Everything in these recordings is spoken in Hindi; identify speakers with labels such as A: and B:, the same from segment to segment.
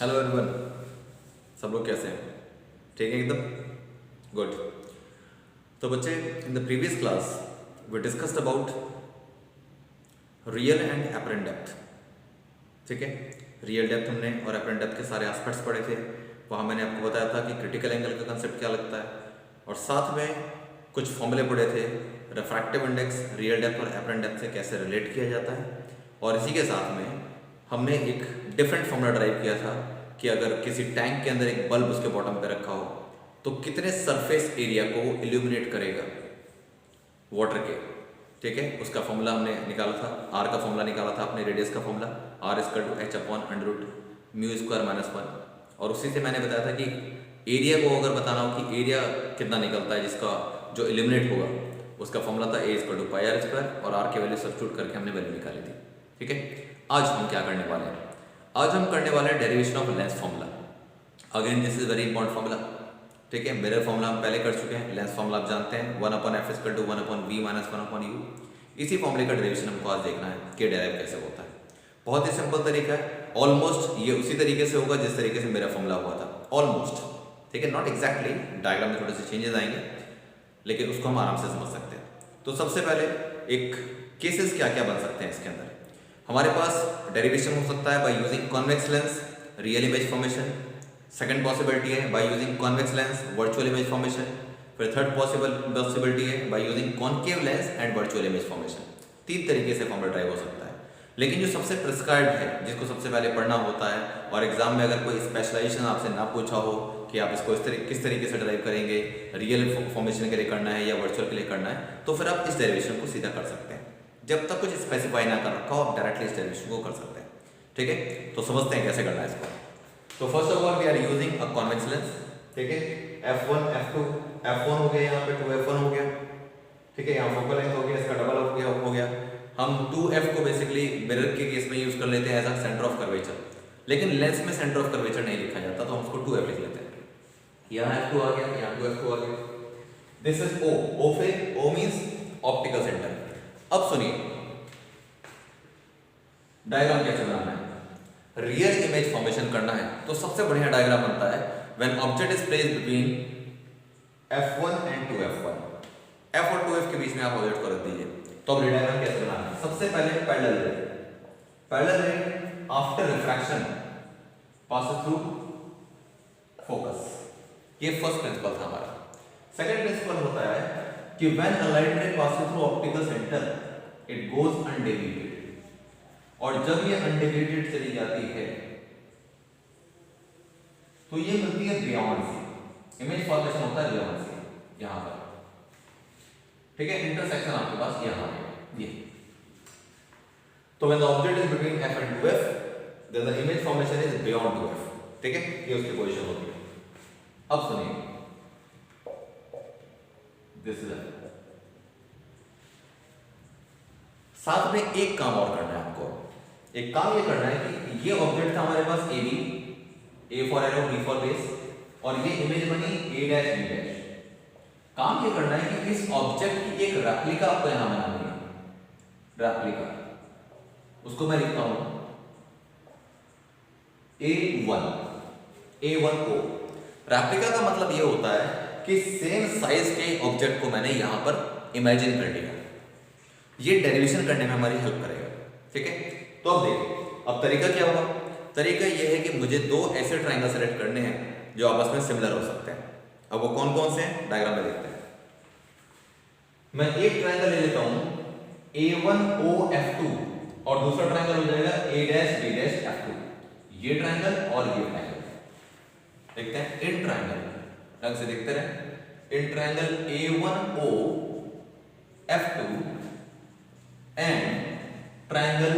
A: हेलो एवरीवन, सब लोग कैसे हैं? ठीक है एकदम गुड। तो बच्चे, in the previous class we discussed about real and apparent depth. ठीक है, रियल डेप्थ हमने और एपरेंट डेप्थ के सारे एस्पेक्ट्स पढ़े थे। वहाँ मैंने आपको बताया था कि क्रिटिकल एंगल का कंसेप्ट क्या लगता है, और साथ में कुछ फॉर्मूले पढ़े थे, रिफ्रैक्टिव इंडेक्स रियल डेप्थ और एपरेंट डेप्थ से कैसे रिलेट किया जाता है। और इसी के साथ में हमने एक डिफरेंट फॉर्मूला ड्राइव किया था कि अगर किसी टैंक के अंदर एक बल्ब उसके बॉटम पे रखा हो तो कितने सरफेस एरिया को वो इल्यूमिनेट करेगा वाटर के। ठीक है, उसका फॉर्मूला हमने निकाला था, आर का फॉर्मूला निकाला था अपने रेडियस का formula, r equal to h upon under mu square minus 1। और उसी से मैंने बताया था कि एरिया को अगर बताना हो कि एरिया कितना निकलता है जिसका जो इल्यूमिनेट होगा, उसका फॉर्मूला था A equal to pi r square, और आर की वैल्यू सब्स्टिट्यूट करके हमने वैल्यू निकाली थी। ठीक है, आज हम क्या करने वाले हैं? आज हम करने वाले हैं derivation of lens formula. Again this is very important formula. ठीक है, मिरर फॉर्मूला हम पहले कर चुके हैं, लेंस फॉर्मूला आप जानते हैं 1/f equal to 1/v minus 1/u। इसी फॉर्मूले का डेरिवेशन हमको आज देखना है कि डेराइव कैसे होता है। बहुत ही सिंपल तरीका है, ऑलमोस्ट ये उसी तरीके से होगा जिस तरीके से मेरा फॉर्मूला हुआ था, ऑलमोस्ट। ठीक है, नॉट एग्जैक्टली, डायग्राम में थोड़े से चेंजेस आएंगे, लेकिन उसको हम आराम से समझ सकते हैं। तो सबसे पहले एक केसेस क्या क्या बन सकते हैं इसके अंदर। हमारे पास डेरिवेशन हो सकता है by using convex lens real image formation, second possibility है by using convex lens virtual image formation, फिर थर्ड पॉसिबिलिटी है by using concave lens and virtual image formation. तीन तरीके से फॉर्मूला ड्राइव हो सकता है, लेकिन जो सबसे प्रिस्क्राइब्ड है, जिसको सबसे पहले पढ़ना होता है, और एग्जाम में अगर कोई स्पेशलाइजेशन आपसे ना पूछा हो कि आप इसको किस तरीके से ड्राइव करेंगे, रियल फॉर्मेशन के लिए करना है या वर्चुअल के लिए करना है, तो फिर आप इस डेरिवेशन को सीधा कर सकते हैं। जब तक कुछ स्पेसिफाई ना कर रखा हो आप डायरेक्टली इस डेरिवेशन को कर सकते हैं। ठीक है, तो समझते हैं कैसे करना है इसको। तो first of all we are using a convex lens. ठीक है, f1 f2 f1 हो गया, यहाँ पे 2f1 हो गया। ठीक है, यहाँ फोकल लेंथ हो गया, इसका डबल हो गया। हम 2f को बेसिकली मिरर के केस में यूज कर लेते हैं as a centre of curvature, लेकिन लेंस में सेंटर ऑफ कर्वेचर नहीं लिखा जाता, तो हम उसको 2f लिख लेते हैं। यहाँ f2 आ गया, यहाँ 2f2 आ गया। दिस इज o पे o मींस ऑप्टिकल सेंटर। अब सुनिए डायग्राम कैसे बनाना है। रियल इमेज फॉर्मेशन करना है तो सबसे बढ़िया डायग्राम बनता है when object is placed between f1 and 2f1। f और 2f के बीच में आप ऑब्जेक्ट को रख दीजिए। तो अब डायग्राम कैसे बनाना है? सबसे पहले पैरेलल रे after refraction pass through focus, ये फर्स्ट प्रिंसिपल था हमारा। सेकंड प्रिंसिपल होता है कि when a light ray passes through optical center it goes undeviated, और जब ये अनडेविएटेड चली जाती है तो ये मिलती है बियॉन्ड से। इमेज फॉर्मेशन होता है बियॉन्ड से, यहां पर। ठीक है, इंटरसेक्शन आपके पास यहां है ये। तो when the object is between f and 2f then the image formation is beyond 2f। ठीक है, ये उसकी पोजीशन होती है। अब सुनिए, दिस इज साथ में एक काम और करना है आपको। एक काम ये करना है कि ये ऑब्जेक्ट था हमारे पास A B, A for arrow B for base, और ये इमेज बनी ए डैश बी डैश। काम ये करना है कि इस ऑब्जेक्ट की एक रेप्लिका आपको यहां बनानी है। रेप्लिका, उसको मैं लिखता हूं A1O। रेप्लिका का मतलब ये होता है कि सेम साइज के ऑब्जेक्ट को मैंने यहां पर इमेजिन कर लिया। ये डेरिवेशन करने में हमारी हेल्प करेगा। ठीक है, तो अब देखिए, अब तरीका क्या होगा। तरीका ये है कि मुझे दो ऐसे ट्रायंगल सेलेक्ट करने हैं जो आपस में सिमिलर हो सकते हैं। अब वो कौन कौन से हैं डायग्राम में देखते हैं। मैं एक ट्रायंगल ले लेता हूं A1OF2, और दूसरा ट्रायंगल हो जाएगा A'-B'-F2। ये ट्रायंगल और ये ट्रायंगल देखते हैं। इन ट्रायंगल ढंग से देखते रहे। In triangle A1OF2 and triangle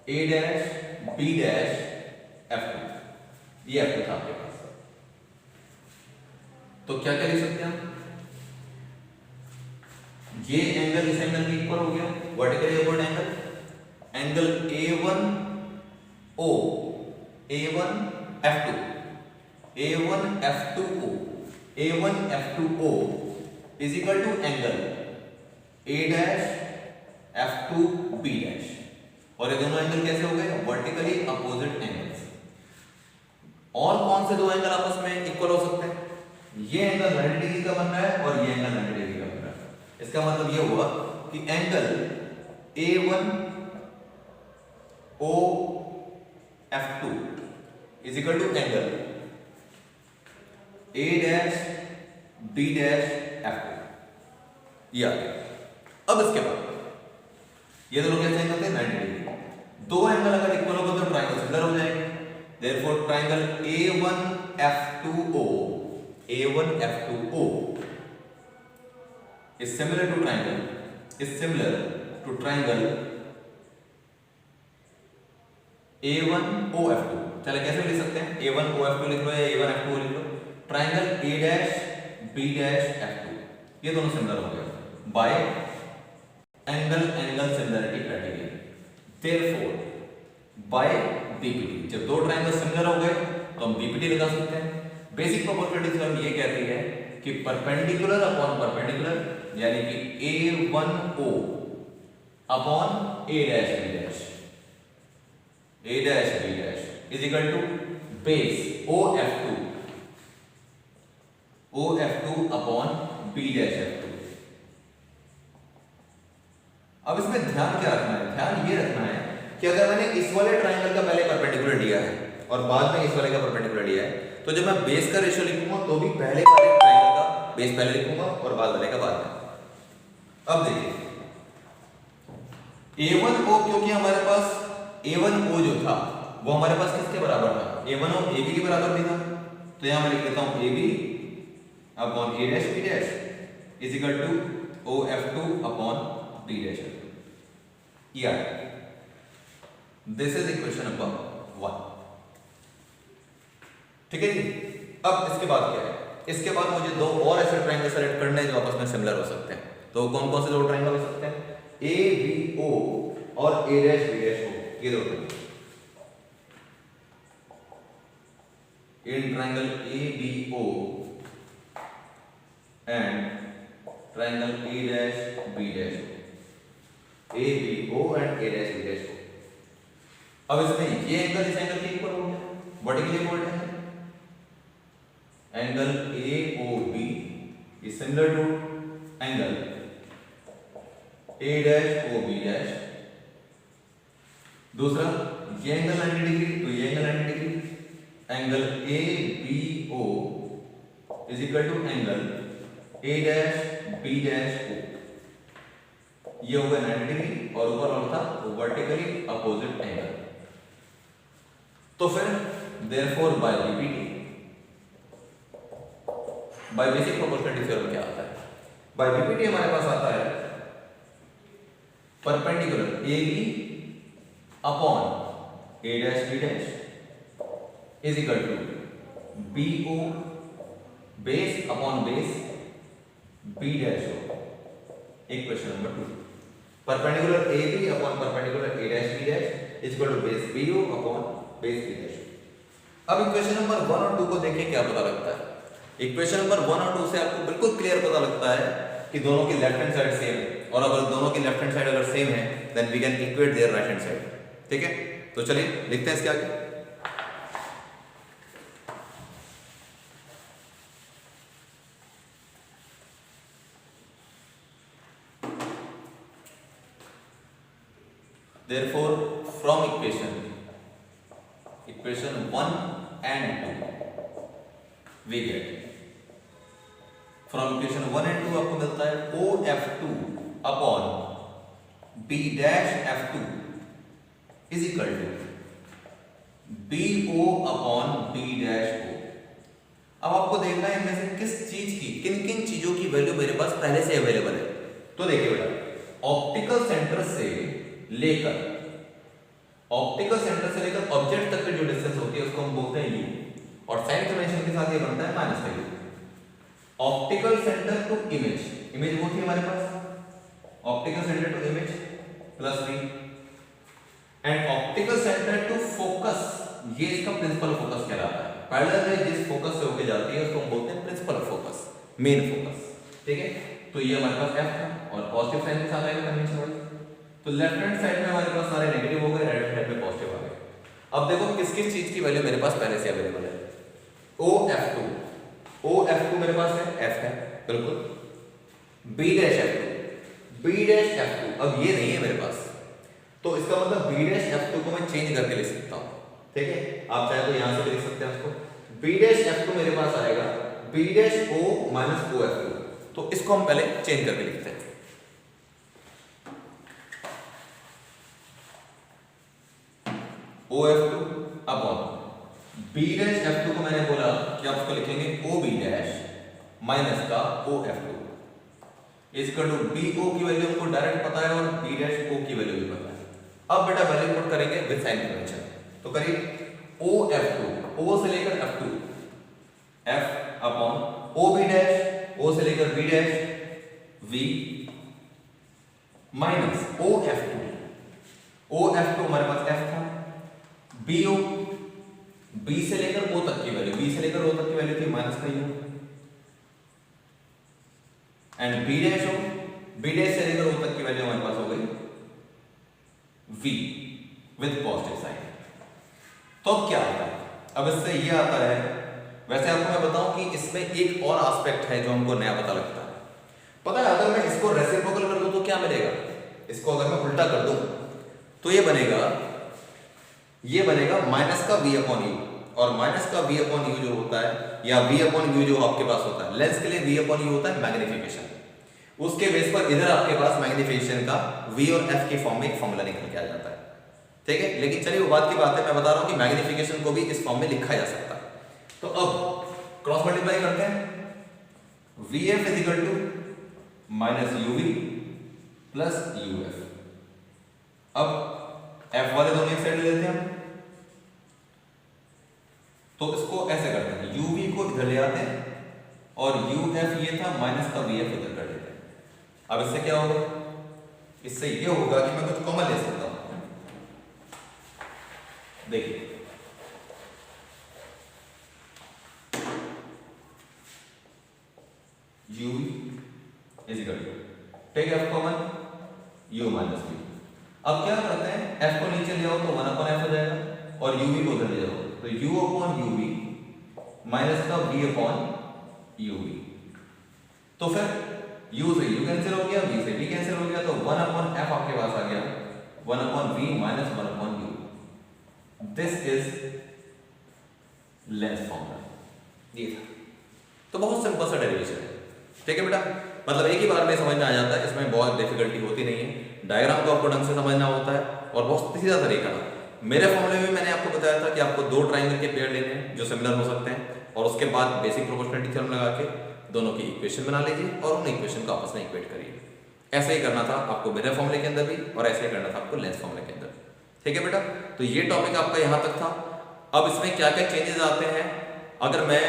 A: A'-B'-F2, ये F2 था आपके पास। तो क्या क्या लिख सकते हैं हम? ये एंगल इस एंगल के इक्वल हो गया, vertically upward angle. Angle A1O A1F2 A1F2O is equal to angle A'-F2B', और ये दोनों एंगल कैसे हो गए? Vertically opposite angles. और कौन से दो एंगल आपस में इक्वल हो सकते हैं? ये एंगल 90 डिग्री का बन रहा है और ये एंगल 90 डिग्री का बन रहा है। इसका मतलब ये हुआ कि angle A1 OF2 is equal to angle A dash B dash F2। ये आ गया। अब इसके बाद ये दोनों कैसे एंगल थे? 90 डिग्री। दो एंगल अगर इक्वल होगा तो ट्रायंगल सिमिलर हो जाएंगे। Therefore triangle A1F2O is similar to triangle A1OF2। चले कैसे लिख सकते हैं? A1OF2 लिख लो या A1F2 लिख लो। Triangle A dash B dash F2 ये दोनों सिमिलर हो गए by angle similarity criteria. Therefore by BPT, जब दो ट्राइंगल सिमिलर हो गए तो हम BPT लगा सकते हैं। बेसिक प्रोपोर्शनलिटी थ्योरम ये कहती है कि परपेंडिकुलर अपॉन परपेंडिकुलर यानी कि A1O upon A dash B dash is equal to base OF2 upon B dash F2। अब इसमें ध्यान क्या रखना है? ध्यान ये रखना है कि अगर मैंने इस वाले ट्राइंगल का पहले परपेंडिकुलर लिया है और बाद में इस वाले का परपेंडिकुलर लिया है, तो जब मैं बेस का रेशियो लिखूंगा तो भी पहले वाले ट्राइंगल का बेस पहले लिखूंगा और बाद वाले का बाद में। अब देखिए A1O, क्योंकि हमारे पास A1O जो था वो हमारे पास किसके बराबर था? A1O AB के बराबर भी था। तो यहां मैं लिख देता हूं AB upon A dash B dash is equal to OF2 upon B dash F2। ये आ गया। This is equation number 1। ठीक है जी। अब इसके बाद क्या है? इसके बाद मुझे दो और ऐसे ट्रायंगल सेलेक्ट करने हैं जो आपस में सिमिलर हो सकते हैं। तो कौन कौन से दो ट्रायंगल हो सकते हैं? ABO और A dash B dash O, ये दो triangle. In triangle ABO and triangle A dash B dash O, ABO and A dash B dash O। अब इसमें ये एंगल इस एंगल के इक्वल हो गया, वर्टिकली इक्वल है। Angle AOB is similar to angle A dash OB dash। दूसरा ये एंगल 90 डिग्री तो ये angle 90 degree. Angle ABO is equal to angle A dash B dash O। ये होगा 90 डिग्री और ऊपर वाला था वर्टिकली अपोजिट एंगल। तो फिर therefore by BPT by basic proportionality theorem क्या आता है? बाय BPT हमारे पास आता है perpendicular AB upon A dash B dash is equal to BO base upon base B dash O। Equation number 2। Perpendicular AB upon perpendicular A dash B dash is equal to base BO upon base B dash. अब इक्वेशन नंबर 1 और 2 को देखिए क्या पता लगता है। इक्वेशन नंबर 1 और 2 से आपको बिल्कुल क्लियर पता लगता है कि दोनों की लेफ्ट हैंड साइड सेम है, और अगर दोनों की लेफ्ट हैंड साइड अगर सेम है then we can equate their right hand side. ठीक है, तो चलिए लिखते हैं इसके आगे। Therefore from equation 1 and 2 we get, from equation 1 and 2 आपको मिलता है OF2 upon B dash F2 is equal to BO upon B dash O। अब आपको देखना है इनमें से किस चीज की, किन किन चीजों की वैल्यू मेरे पास पहले से अवेलेबल है। तो देखिए बेटा, ऑप्टिकल सेंटर से लेकर ऑब्जेक्ट तक की जो डिस्टेंस होती है उसको हम बोलते हैं U, और साइन कन्वेंशन के साथ ये बनता है माइनस का U। Optical centre to image वो थी हमारे पास, optical centre to image plus V, and optical centre to focus, ये इसका प्रिंसिपल फोकस कहलाता है। पैरेलल रे जिस फोकस से होके जाती है उसको हम बोलते हैं प्रिंसिपल फोकस, मेन फोकस। ठीक है, तो ये हमारे पास F था और पॉजिटिव साइन के साथ आएगा कन्वेंशन वाइज। तो लेफ्ट हैंड साइड में हमारे पास सारे नेगेटिव हो गए, राइट हैंड साइड में पॉजिटिव आ गए। अब देखो किस किस चीज की वैल्यू मेरे पास पहले से अवेलेबल है। OF2 मेरे पास है, F है बिल्कुल, B'F2, अब ये नहीं है मेरे पास, तो इसका मतलब B'F2 को मैं चेंज करके लिख सकता हूं, ठीक है। आप चाहे तो यहां से भी लिख सकते हैं उसको, B'F2 मेरे पास आएगा B'O माइनस OF2, तो इसको हम पहले चेंज करके लिखते हैं। OF2 अपॉन B'F2 को मैंने बोला कि आप उसको लिखेंगे OB' माइनस का OF2 इक्वल टू BO की वैल्यू हमको डायरेक्ट पता है और B'O की वैल्यू भी पता है। अब बेटा वैल्यू पुट करेंगे विद साइन कन्वेंशन, तो करिए OF2, O से लेकर F2, F upon OB', O से लेकर B' V माइनस OF2 हमारे पास F था, BO B से लेकर O तक की वैल्यू, B से लेकर O तक की वैल्यू थी माइनस का U, एंड B' से लेकर O तक की वैल्यू हमारे पास हो गई V विद पॉजिटिव साइन। तो अब क्या आता है, अब इससे ये आता है, वैसे आपको मैं बताऊं कि इसमें एक और एस्पेक्ट है जो हमको नया पता लगता है। पता है अगर मैं इसको रेसिप्रोकल कर दूं तो क्या मिलेगा, इसको अगर मैं उल्टा कर दूं तो ये बनेगा माइनस का V अपॉन U, और माइनस का V अपॉन U जो होता है या V अपॉन U जो आपके पास होता है, लेंस के लिए V अपॉन U होता है मैग्निफिकेशन, उसके बेस पर इधर आपके पास मैग्निफिकेशन का V और F के फॉर्म में एक फॉर्मूला निकल के आ जाता है, ठीक है। लेकिन चलिए वो बात की बात है, मैं बता रहा हूं कि मैग्निफिकेशन को भी इस फॉर्म में लिखा जा सकता है। तो अब क्रॉस मल्टीप्लाई करते हैं, VF is equal to minus UV plus UF। अब F वाले दोनों एक साइड ले लेते हैं हम, तो इसको ऐसे करते हैं, UV को इधर ले आते हैं और UF ये था माइनस का VF इधर कर देते हैं। अब इससे क्या होगा, इससे ये होगा कि मैं कुछ कॉमन ले सकता हूं, देखिए UV is equal to, take F common, U minus V। अब क्या करते हैं, F को नीचे ले आओ तो 1 अपॉन F हो जाएगा और UV को उधर ले जाओ तो U अपॉन UV माइनस का V अपॉन UV। तो फिर U से U कैंसिल हो गया, V से V कैंसिल हो गया, तो 1 अपॉन F आपके पास आ गया 1 upon V minus 1 upon U। This is lens formula, ये था। तो बहुत सिंपल सा डेरिवेशन है, ठीक है बेटा, मतलब एक ही बार में समझ में आ जाता है, इसमें बहुत डिफिकल्टी होती नहीं है, डायग्राम को आपको ढंग से समझना होता है और बहुत सीधा तरीका था। मेरे फॉर्मूले में मैंने आपको बताया था कि आपको दो ट्राइंगल के पेयर लेने हैं जो सिमिलर हो सकते हैं, और उसके बाद बेसिक प्रोपोर्शनलिटी थ्योरम लगा के दोनों की इक्वेशन बना लीजिए और उन इक्वेशन को आपस में इक्वेट करिए। ऐसे ही करना था आपको मेरे फॉर्मूले के अंदर भी, और ऐसे ही करना था आपको लेंस फॉर्मूले के अंदर, ठीक है बेटा। तो ये टॉपिक आपका यहाँ तक था। अब इसमें क्या क्या चेंजेस आते हैं, अगर मैं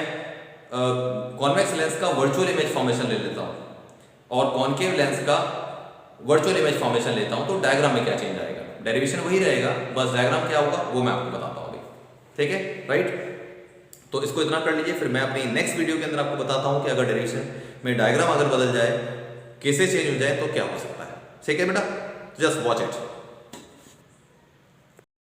A: कॉन्वेक्स लेंस का वर्चुअल इमेज फॉर्मेशन ले लेता हूँ और कॉनकेव लेंस का वर्चुअल इमेज फॉर्मेशन लेता हूँ, तो डायग्राम में क्या चेंज आएगा, डेरिवेशन वही रहेगा, बस डायग्राम क्या होगा वो मैं आपको बताता हूँ अभी, ठीक है राइट। तो इसको इतना कर लीजिए, फिर मैं अपनी नेक्स्ट वीडियो के अंदर आपको बताता हूँ कि अगर डेरिवेशन में डायग्राम अगर बदल जाए, कैसे चेंज हो जाए, तो क्या हो सकता है, ठीक है बेटा। Just watch it.